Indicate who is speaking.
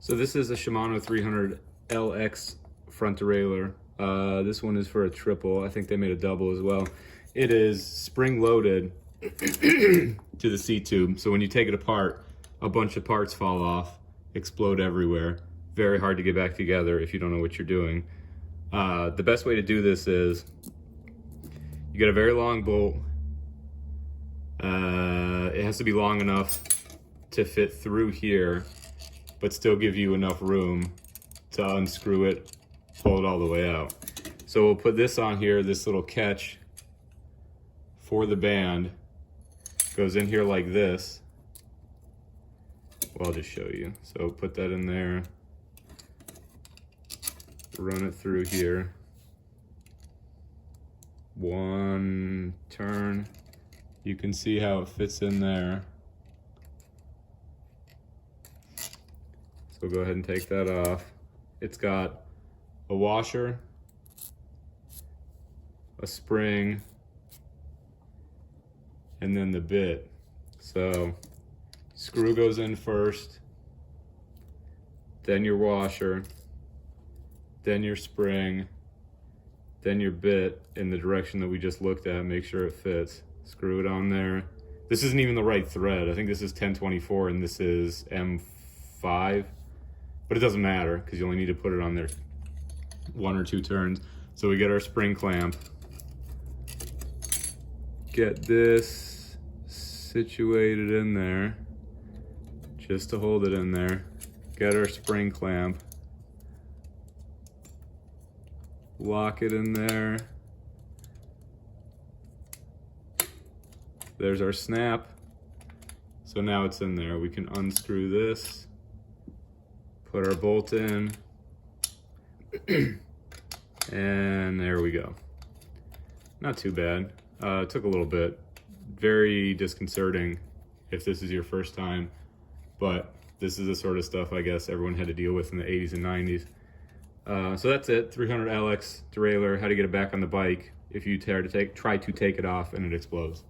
Speaker 1: So this is a Shimano 300LX front derailleur. This one is for a triple. I think they made a double as well. It is spring loaded to the seat tube. So when you take it apart, a bunch of parts fall off, explode everywhere. Very hard to get back together if you don't know what you're doing. The best way to do this is you get a very long bolt. It has to be long enough to fit through here, but still give you enough room to unscrew it, pull it all the way out. So we'll put this on here, this little catch for the band. Goes in here like this. Well, I'll just show you. So put that in there, run it through here. One turn. You can see how it fits in there. So go ahead and take that off. It's got a washer, a spring, and then the bit. So screw goes in first, then your washer, then your spring, then your bit in the direction that we just looked at. Make sure it fits. Screw it on there. This isn't even the right thread. I think this is 1024 and this is M5, but it doesn't matter because you only need to put it on there 1 or 2 turns. So we get our spring clamp. Get this situated in there just to hold it in there. Get our spring clamp. Lock it in there. There's our snap. So now it's in there. We can unscrew this, put our bolt in, and there we go. Not too bad. It took a little bit. Very disconcerting if this is your first time, but this is the sort of stuff I guess everyone had to deal with in the 80s and 90s. So that's it, 300LX derailleur, how to get it back on the bike if you try to take it off and it explodes.